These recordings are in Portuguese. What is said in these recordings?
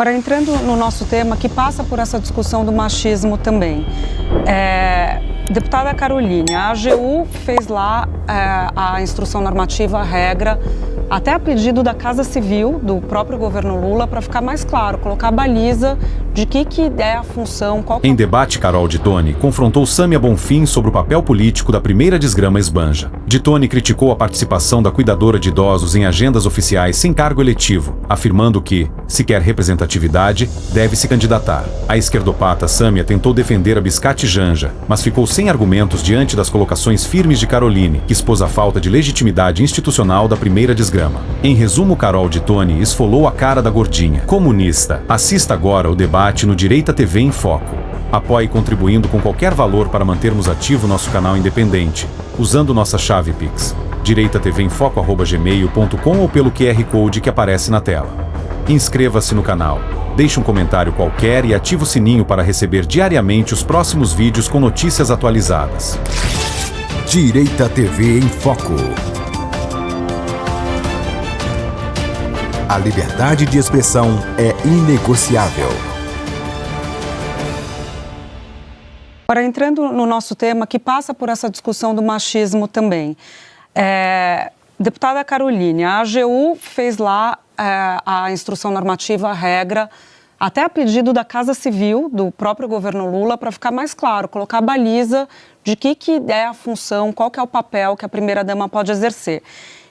Agora, entrando no nosso tema, que passa por essa discussão do machismo também. Deputada Caroline, a AGU fez lá a instrução normativa, a regra, até a pedido da Casa Civil, do próprio governo Lula, para ficar mais claro, colocar a baliza de que é a função, qual... Em debate, Carol Dittoni confrontou Sâmia Bonfim sobre o papel político da primeira desgrama esbanja. Dittoni criticou a participação da cuidadora de idosos em agendas oficiais sem cargo eletivo, afirmando que, se quer representatividade, deve se candidatar. A esquerdopata Sâmia tentou defender a Biscate Janja, mas ficou sem argumentos diante das colocações firmes de Caroline, que expôs a falta de legitimidade institucional da primeira desgrama. Em resumo, Carol Dittoni esfolou a cara da gordinha comunista. Assista agora o debate no Direita TV em Foco. Apoie contribuindo com qualquer valor para mantermos ativo nosso canal independente, usando nossa chave Pix, direitatvemfoco@gmail.com ou pelo QR Code que aparece na tela. Inscreva-se no canal, deixe um comentário qualquer e ative o sininho para receber diariamente os próximos vídeos com notícias atualizadas. Direita TV em Foco. A liberdade de expressão é inegociável. Agora, entrando no nosso tema, que passa por essa discussão do machismo também. Deputada Caroline, a AGU fez lá a instrução normativa, a regra, até a pedido da Casa Civil, do próprio governo Lula, para ficar mais claro, colocar a baliza de que é a função, qual que é o papel que a primeira-dama pode exercer.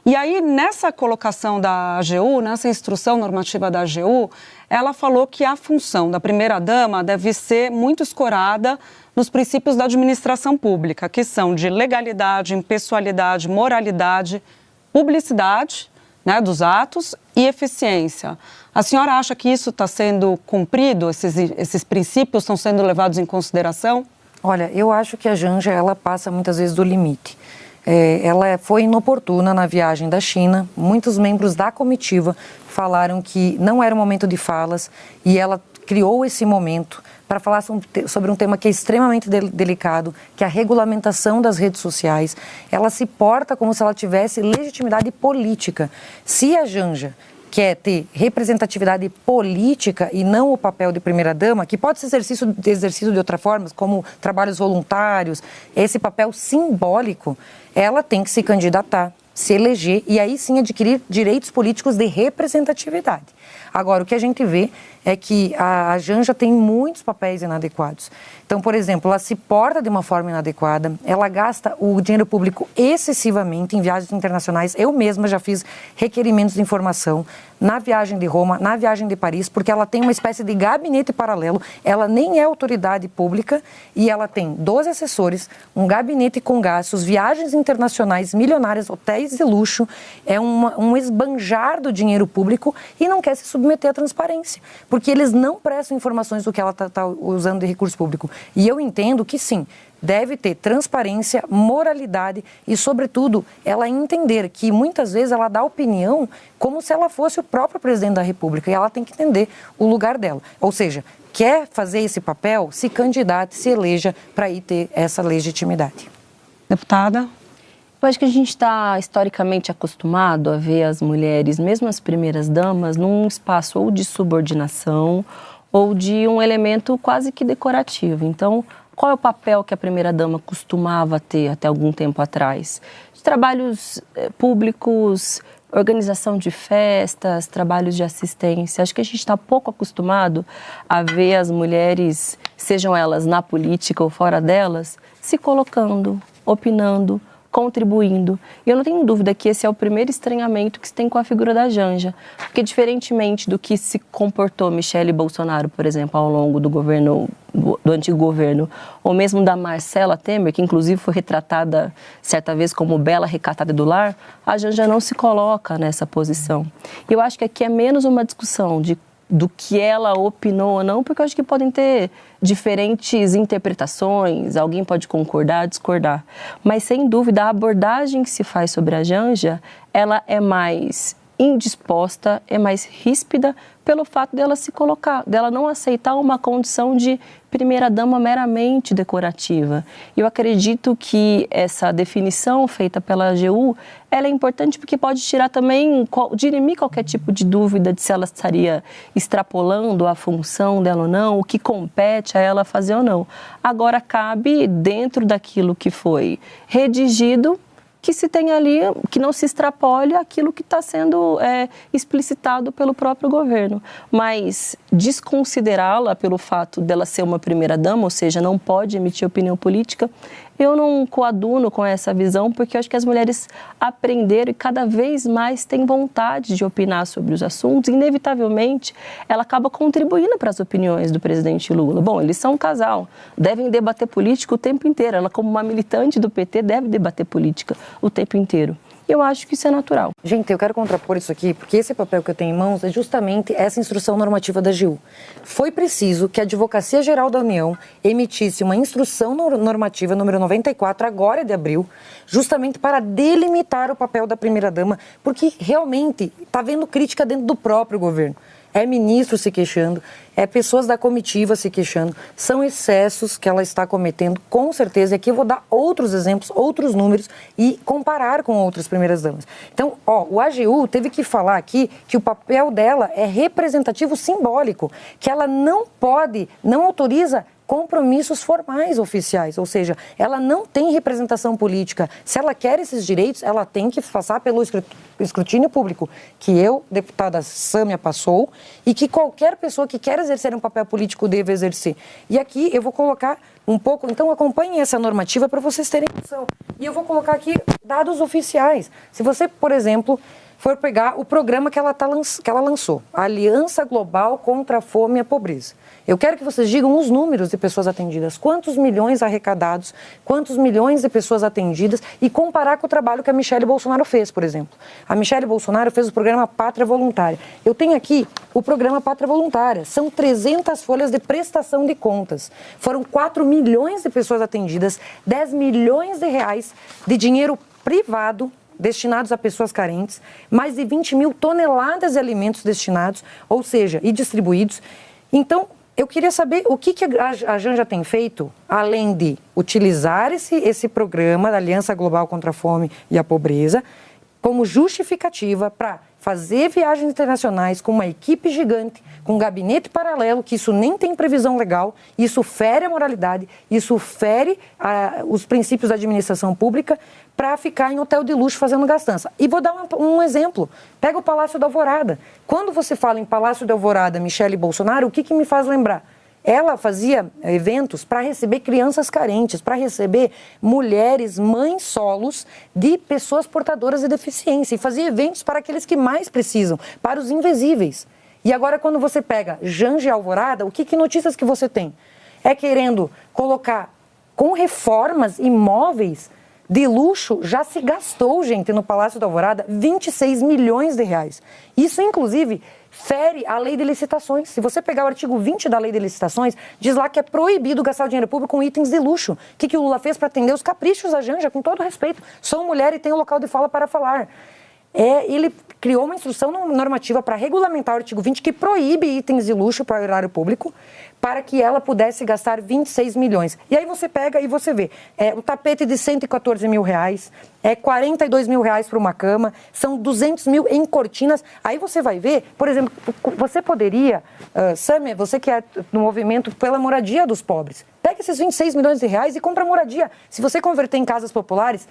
E aí, nessa colocação da AGU, nessa instrução normativa da AGU, ela falou que a função da primeira-dama deve ser muito escorada nos princípios da administração pública, que são de legalidade, impessoalidade, moralidade, publicidade, né, dos atos e eficiência. A senhora acha que isso está sendo cumprido, esses princípios estão sendo levados em consideração? Olha, eu acho que a Janja, ela passa muitas vezes do limite. Ela foi inoportuna na viagem da China, muitos membros da comitiva falaram que não era o momento de falas e ela criou esse momento para falar sobre um tema que é extremamente delicado, que é a regulamentação das redes sociais. Ela se porta como se ela tivesse legitimidade política. Se a Janja quer ter representatividade política e não o papel de primeira-dama, que pode ser exercido de outra forma, como trabalhos voluntários, esse papel simbólico, ela tem que se candidatar, se eleger e aí sim adquirir direitos políticos de representatividade. Agora, o que a gente vê é que a Janja tem muitos papéis inadequados. Então, por exemplo, ela se porta de uma forma inadequada, ela gasta o dinheiro público excessivamente em viagens internacionais. Eu mesma já fiz requerimentos de informação na viagem de Roma, na viagem de Paris, porque ela tem uma espécie de gabinete paralelo, ela nem é autoridade pública e ela tem 12 assessores, um gabinete com gastos, viagens internacionais milionárias, hotéis de luxo, é um esbanjar do dinheiro público e não quer se submeter à transparência, porque eles não prestam informações do que ela está usando de recurso público. E eu entendo que sim, deve ter transparência, moralidade e, sobretudo, ela entender que muitas vezes ela dá opinião como se ela fosse o próprio presidente da República e ela tem que entender o lugar dela. Ou seja, quer fazer esse papel, se candidate, se eleja para ir ter essa legitimidade. Deputada? Eu acho que a gente está historicamente acostumado a ver as mulheres, mesmo as primeiras damas, num espaço ou de subordinação ou de um elemento quase que decorativo. Então, qual é o papel que a primeira-dama costumava ter até algum tempo atrás? De trabalhos públicos, organização de festas, trabalhos de assistência. Acho que a gente está pouco acostumado a ver as mulheres, sejam elas na política ou fora delas, se colocando, opinando, contribuindo. E eu não tenho dúvida que esse é o primeiro estranhamento que se tem com a figura da Janja, porque diferentemente do que se comportou Michele Bolsonaro, por exemplo, ao longo do governo, do antigo governo, ou mesmo da Marcela Temer, que inclusive foi retratada certa vez como bela recatada do lar, a Janja não se coloca nessa posição. E eu acho que aqui é menos uma discussão do que ela opinou ou não, porque eu acho que podem ter diferentes interpretações, alguém pode concordar, discordar. Mas, sem dúvida, a abordagem que se faz sobre a Janja, ela é mais indisposta, é mais ríspida pelo fato dela se colocar, dela não aceitar uma condição de primeira-dama meramente decorativa. Eu acredito que essa definição feita pela AGU, ela é importante porque pode tirar também, dirimir qualquer tipo de dúvida de se ela estaria extrapolando a função dela ou não, o que compete a ela fazer ou não. Agora, cabe, dentro daquilo que foi redigido, que se tenha ali, que não se extrapole aquilo que está sendo explicitado pelo próprio governo. Mas desconsiderá-la pelo fato dela ser uma primeira-dama, ou seja, não pode emitir opinião política, eu não coaduno com essa visão, porque eu acho que as mulheres aprenderam e cada vez mais têm vontade de opinar sobre os assuntos. Inevitavelmente, ela acaba contribuindo para as opiniões do presidente Lula. Bom, eles são um casal, devem debater política o tempo inteiro. Ela, como uma militante do PT, deve debater política o tempo inteiro. Eu acho que isso é natural. Gente, eu quero contrapor isso aqui, porque esse papel que eu tenho em mãos é justamente essa instrução normativa da AGU. Foi preciso que a Advocacia Geral da União emitisse uma instrução normativa número 94, agora de abril, justamente para delimitar o papel da primeira-dama, porque realmente está havendo crítica dentro do próprio governo. É ministro se queixando, é pessoas da comitiva se queixando, são excessos que ela está cometendo, com certeza. E aqui eu vou dar outros exemplos, outros números e comparar com outras primeiras-damas. Então, o AGU teve que falar aqui que o papel dela é representativo simbólico, que ela não autoriza compromissos formais oficiais, ou seja, ela não tem representação política. Se ela quer esses direitos, ela tem que passar pelo escrutínio público, que deputada Sâmia, passou, e que qualquer pessoa que quer exercer um papel político deve exercer. E aqui eu vou colocar um pouco, então acompanhem essa normativa para vocês terem noção. E eu vou colocar aqui dados oficiais. Se você, por exemplo, for pegar o programa que ela lançou, a Aliança Global contra a Fome e a Pobreza. Eu quero que vocês digam os números de pessoas atendidas, quantos milhões arrecadados, quantos milhões de pessoas atendidas, e comparar com o trabalho que a Michele Bolsonaro fez, por exemplo. A Michele Bolsonaro fez o programa Pátria Voluntária. Eu tenho aqui o programa Pátria Voluntária. São 300 folhas de prestação de contas. Foram 4 milhões de pessoas atendidas, 10 milhões de reais de dinheiro privado destinados a pessoas carentes, mais de 20 mil toneladas de alimentos destinados, ou seja, e distribuídos. Então, eu queria saber o que a Janja tem feito, além de utilizar esse programa da Aliança Global contra a Fome e a Pobreza como justificativa para fazer viagens internacionais com uma equipe gigante, com um gabinete paralelo, que isso nem tem previsão legal, isso fere a moralidade, isso fere os princípios da administração pública, para ficar em hotel de luxo fazendo gastança. E vou dar um exemplo. Pega o Palácio da Alvorada. Quando você fala em Palácio da Alvorada, Michele Bolsonaro, o que me faz lembrar? Ela fazia eventos para receber crianças carentes, para receber mulheres, mães solos de pessoas portadoras de deficiência, e fazia eventos para aqueles que mais precisam, para os invisíveis. E agora, quando você pega Janja e Alvorada, que notícias que você tem? É querendo colocar com reformas imóveis de luxo. Já se gastou, gente, no Palácio da Alvorada 26 milhões de reais. Isso, inclusive, fere a lei de licitações. Se você pegar o artigo 20 da lei de licitações, diz lá que é proibido gastar o dinheiro público com itens de luxo. O que o Lula fez para atender os caprichos da Janja, com todo respeito? Sou mulher e tenho local de fala para falar. Ele criou uma instrução normativa para regulamentar o artigo 20, que proíbe itens de luxo para o erário público, para que ela pudesse gastar 26 milhões. E aí você pega e você vê, o tapete de 114 mil reais, 42 mil reais para uma cama, são 200 mil em cortinas. Aí você vai ver, por exemplo, você poderia, Sâmia, você que é no movimento pela moradia dos pobres, pega esses 26 milhões de reais e compra moradia. Se você converter em casas populares,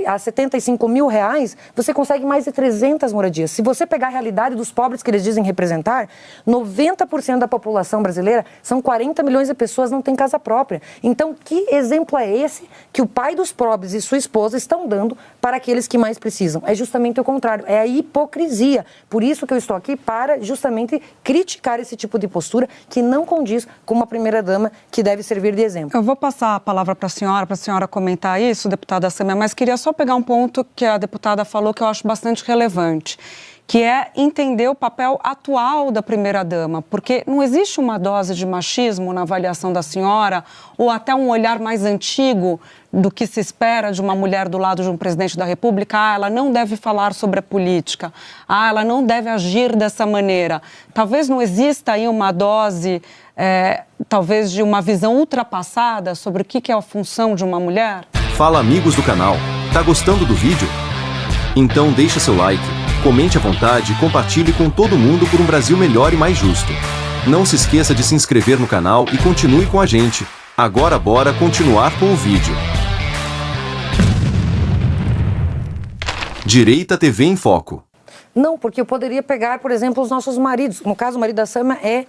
a 75 mil reais, você consegue mais de 300 moradias. Se você pegar a realidade dos pobres que eles dizem representar, 90% da população brasileira, são 40 milhões de pessoas, não têm casa própria. Então, que exemplo é esse que o pai dos pobres e sua esposa estão dando para aqueles que mais precisam? É justamente o contrário, é a hipocrisia. Por isso que eu estou aqui, para justamente criticar esse tipo de postura que não condiz com uma primeira-dama que deve servir de exemplo. Eu vou passar a palavra para a senhora comentar isso, deputada Sâmia, mas queria só pegar um ponto que a deputada falou que eu acho bastante relevante, que é entender o papel atual da primeira-dama, porque não existe uma dose de machismo na avaliação da senhora, ou até um olhar mais antigo do que se espera de uma mulher do lado de um presidente da República. Ela não deve falar sobre a política, ela não deve agir dessa maneira. Talvez não exista aí uma dose, talvez de uma visão ultrapassada sobre o que é a função de uma mulher? Fala, amigos do canal, tá gostando do vídeo? Então deixa seu like, comente à vontade e compartilhe com todo mundo por um Brasil melhor e mais justo. Não se esqueça de se inscrever no canal e continue com a gente. Agora bora continuar com o vídeo. Direita TV em Foco. Não, porque eu poderia pegar, por exemplo, os nossos maridos. No caso, o marido da Sâmia é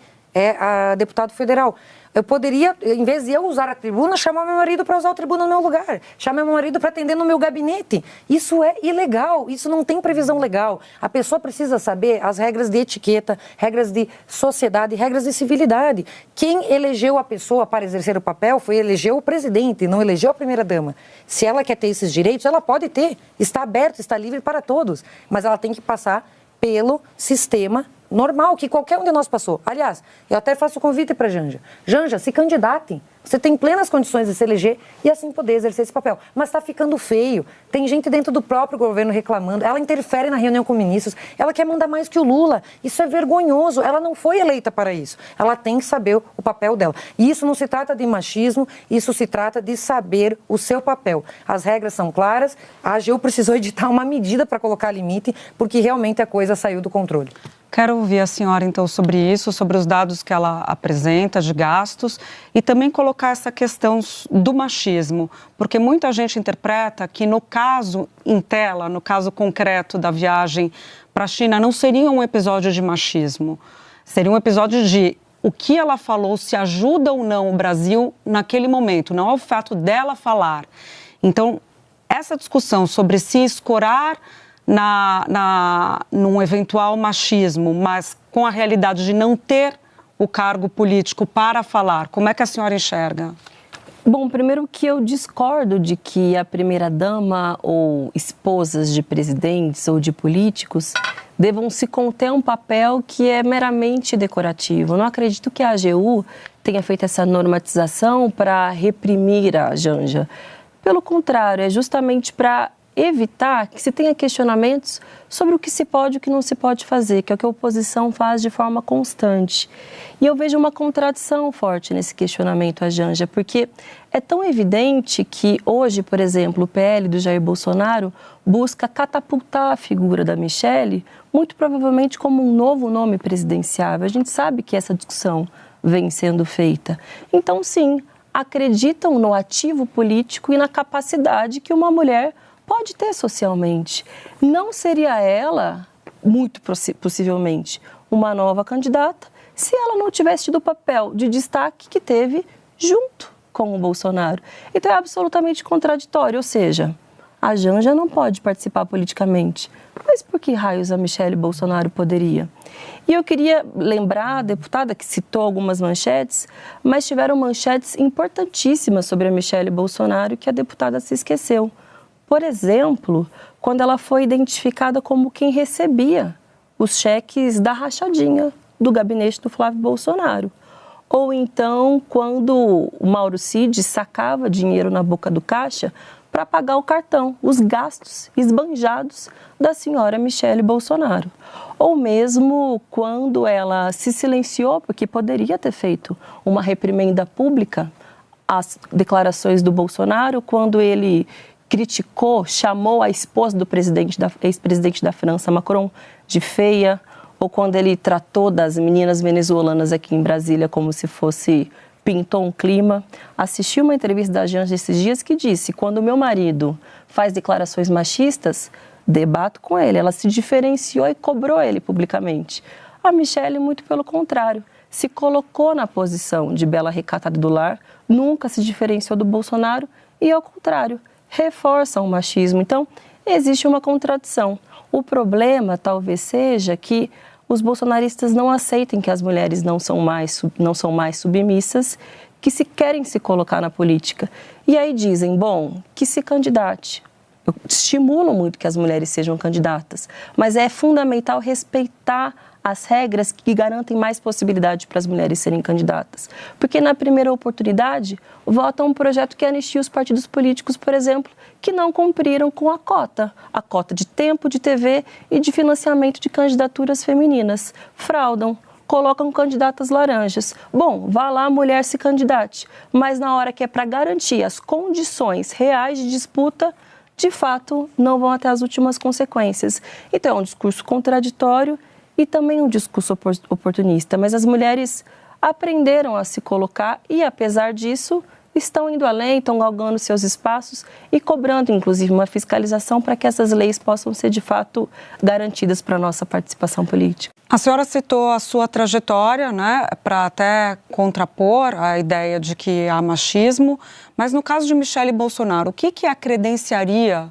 a deputado federal. Eu poderia, em vez de eu usar a tribuna, chamar meu marido para usar a tribuna no meu lugar. Chamar meu marido para atender no meu gabinete. Isso é ilegal, isso não tem previsão legal. A pessoa precisa saber as regras de etiqueta, regras de sociedade, regras de civilidade. Quem elegeu a pessoa para exercer o papel elegeu o presidente, não elegeu a primeira-dama. Se ela quer ter esses direitos, ela pode ter. Está aberto, está livre para todos. Mas ela tem que passar pelo sistema normal, que qualquer um de nós passou. Aliás, eu até faço o convite para a Janja. Janja, se candidate. Você tem plenas condições de se eleger e assim poder exercer esse papel. Mas está ficando feio. Tem gente dentro do próprio governo reclamando. Ela interfere na reunião com ministros. Ela quer mandar mais que o Lula. Isso é vergonhoso. Ela não foi eleita para isso. Ela tem que saber o papel dela. E isso não se trata de machismo, isso se trata de saber o seu papel. As regras são claras. A AGU precisou editar uma medida para colocar limite, porque realmente a coisa saiu do controle. Quero ouvir a senhora, então, sobre isso, sobre os dados que ela apresenta de gastos e também colocar essa questão do machismo, porque muita gente interpreta que no caso em tela, no caso concreto da viagem para a China, não seria um episódio de machismo, seria um episódio de o que ela falou, se ajuda ou não o Brasil naquele momento, não é o fato dela falar. Então, essa discussão sobre se escorar num eventual machismo, mas com a realidade de não ter o cargo político para falar, como é que a senhora enxerga? Bom, primeiro que eu discordo de que a primeira-dama ou esposas de presidentes ou de políticos devam se conter a um papel que é meramente decorativo. Eu não acredito que a AGU tenha feito essa normatização para reprimir a Janja. Pelo contrário, é justamente para evitar que se tenha questionamentos sobre o que se pode e o que não se pode fazer, que é o que a oposição faz de forma constante. E eu vejo uma contradição forte nesse questionamento à Janja, porque é tão evidente que hoje, por exemplo, o PL do Jair Bolsonaro busca catapultar a figura da Michelle, muito provavelmente como um novo nome presidenciável. A gente sabe que essa discussão vem sendo feita. Então, sim, acreditam no ativo político e na capacidade que uma mulher pode ter socialmente. Não seria ela, muito possivelmente, uma nova candidata se ela não tivesse tido o papel de destaque que teve junto com o Bolsonaro. Então é absolutamente contraditório, ou seja, a Janja não pode participar politicamente. Mas por que raios a Michelle Bolsonaro poderia? E eu queria lembrar a deputada que citou algumas manchetes, mas tiveram manchetes importantíssimas sobre a Michelle Bolsonaro que a deputada se esqueceu. Por exemplo, quando ela foi identificada como quem recebia os cheques da rachadinha do gabinete do Flávio Bolsonaro. Ou então, quando o Mauro Cid sacava dinheiro na boca do caixa para pagar o cartão, os gastos esbanjados da senhora Michelle Bolsonaro. Ou mesmo quando ela se silenciou, porque poderia ter feito uma reprimenda pública às declarações do Bolsonaro, quando ele criticou, chamou a esposa do ex-presidente da França, Macron, de feia, ou quando ele tratou das meninas venezuelanas aqui em Brasília como se fosse, pintou um clima. Assisti uma entrevista da Janja esses dias que disse, quando meu marido faz declarações machistas, debato com ele. Ela se diferenciou e cobrou ele publicamente. A Michelle, muito pelo contrário, se colocou na posição de bela recatada do lar, nunca se diferenciou do Bolsonaro e, ao contrário, reforça o machismo. Então, existe uma contradição. O problema talvez seja que os bolsonaristas não aceitem que as mulheres não são mais submissas, que se querem se colocar na política. E aí dizem, bom, que se candidate. eu estimulo muito que as mulheres sejam candidatas, mas é fundamental respeitar as regras que garantem mais possibilidade para as mulheres serem candidatas. Porque na primeira oportunidade, vota um projeto que anistia os partidos políticos, por exemplo, que não cumpriram com a cota de tempo de TV e de financiamento de candidaturas femininas. Fraudam, colocam candidatas laranjas. Bom, vá lá, a mulher se candidate, mas na hora que é para garantir as condições reais de disputa, de fato, não vão até as últimas consequências. Então, é um discurso contraditório e também um discurso oportunista, mas as mulheres aprenderam a se colocar e, apesar disso, estão indo além, estão galgando seus espaços e cobrando, inclusive, uma fiscalização para que essas leis possam ser, de fato, garantidas para a nossa participação política. A senhora citou a sua trajetória, né, para até contrapor a ideia de que há machismo, mas no caso de Michele Bolsonaro, o que a credenciaria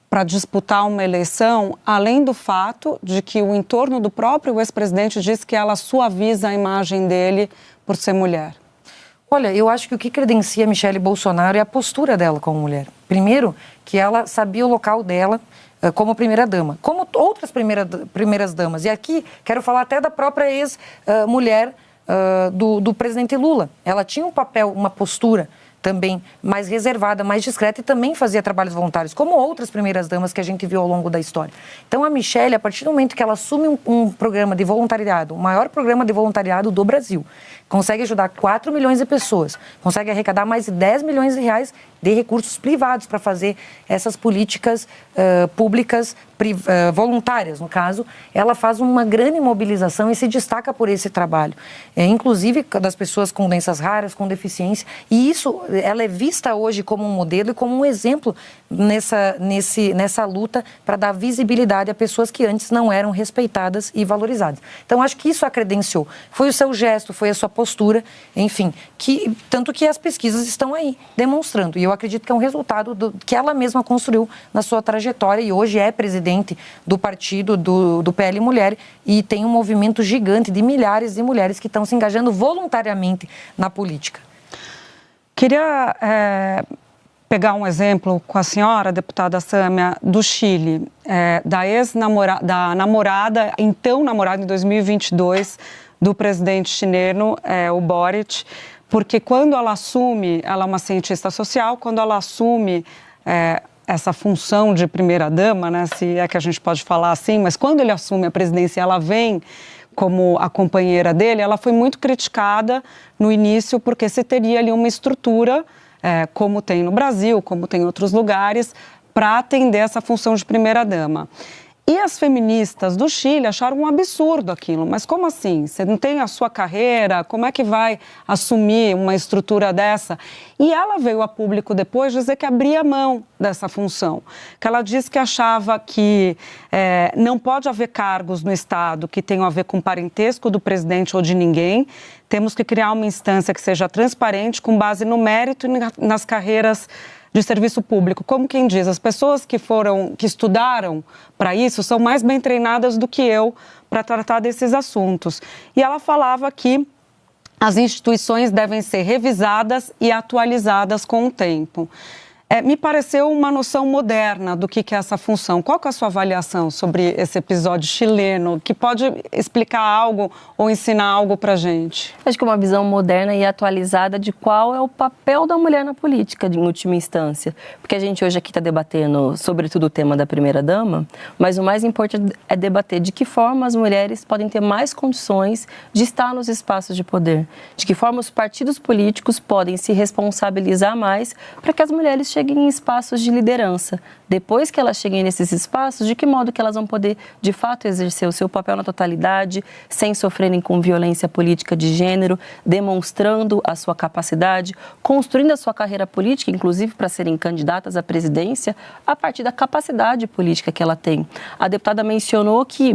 para disputar uma eleição, além do fato de que o entorno do próprio ex-presidente diz que ela suaviza a imagem dele por ser mulher? Olha, eu acho que o que credencia Michele Bolsonaro é a postura dela como mulher. Primeiro, que ela sabia o local dela como primeira-dama, como outras primeiras-damas. E aqui quero falar até da própria ex-mulher do presidente Lula. Ela tinha um papel, uma postura também mais reservada, mais discreta e também fazia trabalhos voluntários, como outras primeiras-damas que a gente viu ao longo da história. Então, a Michele, a partir do momento que ela assume um programa de voluntariado, o maior programa de voluntariado do Brasil, consegue ajudar 4 milhões de pessoas, consegue arrecadar mais de 10 milhões de reais de recursos privados para fazer essas políticas públicas voluntárias, no caso, ela faz uma grande mobilização e se destaca por esse trabalho, inclusive das pessoas com doenças raras, com deficiência, e isso, ela é vista hoje como um modelo e como um exemplo nessa luta para dar visibilidade a pessoas que antes não eram respeitadas e valorizadas. Então, acho que isso a credenciou. Foi o seu gesto, foi a sua postura, enfim, tanto que as pesquisas estão aí demonstrando, e eu acredito que é um resultado que ela mesma construiu na sua trajetória e hoje é presidente do partido do PL Mulher e tem um movimento gigante de milhares de mulheres que estão se engajando voluntariamente na política. Queria pegar um exemplo com a senhora, deputada Sâmia, do Chile, da namorada, então namorada em 2022, do presidente chileno, o Boric, porque quando ela assume, ela é uma cientista social, quando ela assume essa função de primeira-dama, né, se é que a gente pode falar assim, mas quando ele assume a presidência, ela vem como a companheira dele, ela foi muito criticada no início, porque se teria ali uma estrutura, como tem no Brasil, como tem em outros lugares, para atender essa função de primeira-dama. E as feministas do Chile acharam um absurdo aquilo. Mas como assim? Você não tem a sua carreira? Como é que vai assumir uma estrutura dessa? E ela veio a público depois dizer que abria mão dessa função. Que ela disse que achava que não pode haver cargos no Estado que tenham a ver com parentesco do presidente ou de ninguém. Temos que criar uma instância que seja transparente, com base no mérito e nas carreiras de serviço público. Como quem diz, as pessoas que estudaram para isso são mais bem treinadas do que eu para tratar desses assuntos. E ela falava que as instituições devem ser revisadas e atualizadas com o tempo. Me pareceu uma noção moderna do que é essa função. Qual que é a sua avaliação sobre esse episódio chileno, que pode explicar algo ou ensinar algo para a gente? Acho que é uma visão moderna e atualizada de qual é o papel da mulher na política, em última instância. Porque a gente hoje aqui está debatendo, sobretudo, o tema da primeira-dama, mas o mais importante é debater de que forma as mulheres podem ter mais condições de estar nos espaços de poder, de que forma os partidos políticos podem se responsabilizar mais para que as mulheres cheguem em espaços de liderança. Depois que elas cheguem nesses espaços, de que modo que elas vão poder, de fato, exercer o seu papel na totalidade, sem sofrerem com violência política de gênero, demonstrando a sua capacidade, construindo a sua carreira política, inclusive para serem candidatas à presidência, a partir da capacidade política que ela tem. A deputada mencionou que,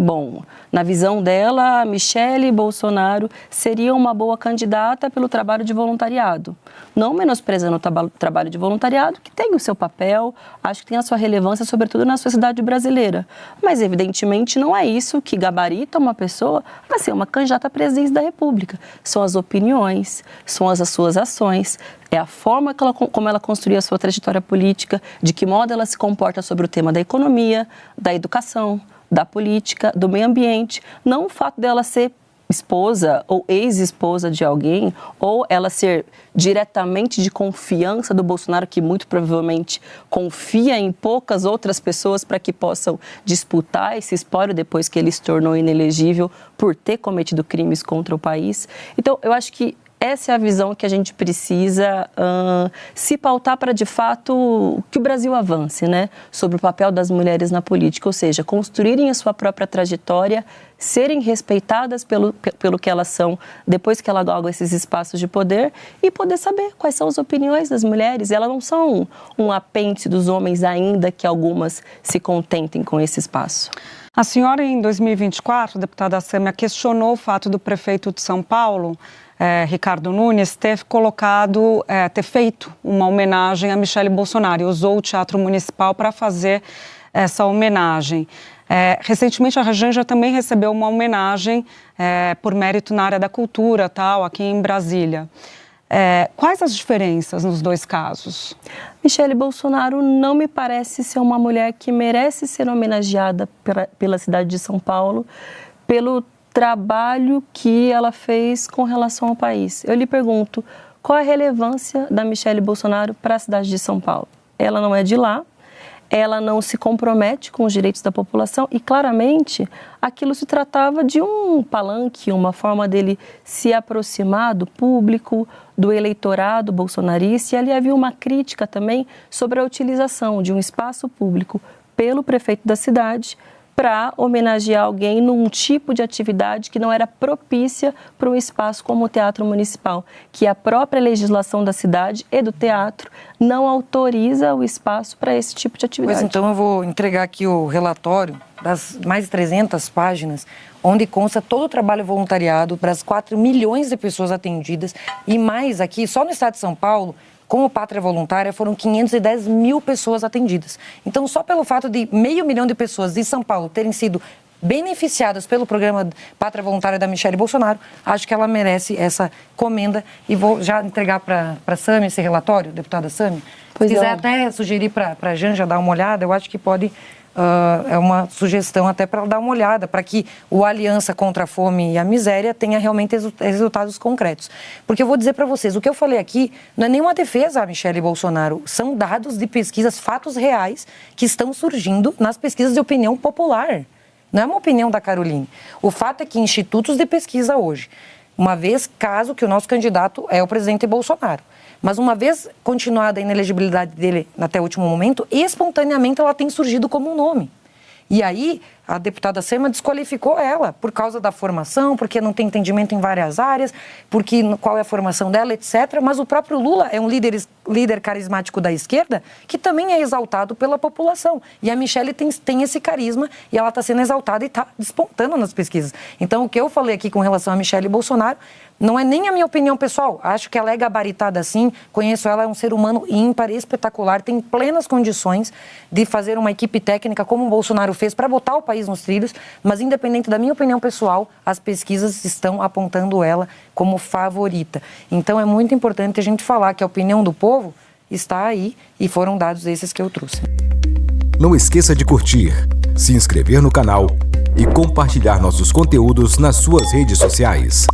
na visão dela, a Michele Bolsonaro seria uma boa candidata pelo trabalho de voluntariado. Não menosprezando o trabalho de voluntariado, que tem o seu papel, acho que tem a sua relevância, sobretudo na sociedade brasileira. Mas, evidentemente, não é isso que gabarita uma pessoa a ser uma candidata à presidência da República. São as opiniões, são as suas ações, é a forma como ela construiu a sua trajetória política, de que modo ela se comporta sobre o tema da economia, da educação, da política, do meio ambiente. Não o fato dela ser esposa ou ex-esposa de alguém, ou ela ser diretamente de confiança do Bolsonaro, que muito provavelmente confia em poucas outras pessoas para que possam disputar esse espólio depois que ele se tornou inelegível por ter cometido crimes contra o país. Então, eu acho que essa é a visão que a gente precisa se pautar para, de fato, que o Brasil avance, né? Sobre o papel das mulheres na política, ou seja, construírem a sua própria trajetória, serem respeitadas pelo que elas são depois que elas galgam esses espaços de poder e poder saber quais são as opiniões das mulheres. Elas não são um apêndice dos homens, ainda que algumas se contentem com esse espaço. A senhora, em 2024, deputada Sâmia, questionou o fato do prefeito de São Paulo, Ricardo Nunes, ter feito uma homenagem a Michele Bolsonaro e usou o Teatro Municipal para fazer essa homenagem. Recentemente, a Janja também recebeu uma homenagem por mérito na área da cultura, aqui em Brasília. Quais as diferenças nos dois casos? Michele Bolsonaro não me parece ser uma mulher que merece ser homenageada pela cidade de São Paulo, pelo trabalho que ela fez com relação ao país. Eu lhe pergunto, qual é a relevância da Michele Bolsonaro para a cidade de São Paulo? Ela não é de lá, ela não se compromete com os direitos da população e, claramente, aquilo se tratava de um palanque, uma forma dele se aproximar do público, do eleitorado bolsonarista, e ali havia uma crítica também sobre a utilização de um espaço público pelo prefeito da cidade para homenagear alguém num tipo de atividade que não era propícia para um espaço como o Teatro Municipal, que a própria legislação da cidade e do teatro não autoriza o espaço para esse tipo de atividade. Pois então eu vou entregar aqui o relatório das mais de 300 páginas, onde consta todo o trabalho voluntariado para as 4 milhões de pessoas atendidas e mais aqui, só no estado de São Paulo, com o Pátria Voluntária, foram 510 mil pessoas atendidas. Então, só pelo fato de 500 mil de pessoas de São Paulo terem sido beneficiadas pelo programa Pátria Voluntária da Michele Bolsonaro, acho que ela merece essa comenda. E vou já entregar para a Sâmia esse relatório, deputada Sâmia. Se quiser até sugerir para a Janja dar uma olhada, eu acho que pode... é uma sugestão até para dar uma olhada, para que o Aliança contra a Fome e a Miséria tenha realmente resultados concretos. Porque eu vou dizer para vocês, o que eu falei aqui não é nenhuma defesa a Michele Bolsonaro, são dados de pesquisas, fatos reais que estão surgindo nas pesquisas de opinião popular. Não é uma opinião da Caroline. O fato é que institutos de pesquisa hoje, uma vez caso que o nosso candidato é o presidente Bolsonaro, mas uma vez continuada a inelegibilidade dele até o último momento, espontaneamente ela tem surgido como um nome. E aí, a deputada Sâmia desqualificou ela por causa da formação, porque não tem entendimento em várias áreas, porque qual é a formação dela, etc. Mas o próprio Lula é um líder carismático da esquerda que também é exaltado pela população. E a Michele tem esse carisma e ela está sendo exaltada e está despontando nas pesquisas. Então, o que eu falei aqui com relação a Michele Bolsonaro não é nem a minha opinião pessoal. Acho que ela é gabaritada assim, conheço ela, é um ser humano ímpar, espetacular, tem plenas condições de fazer uma equipe técnica como o Bolsonaro fez para botar o país nos trilhos, mas independente da minha opinião pessoal, as pesquisas estão apontando ela como favorita. Então é muito importante a gente falar que a opinião do povo está aí e foram dados esses que eu trouxe. Não esqueça de curtir, se inscrever no canal e compartilhar nossos conteúdos nas suas redes sociais.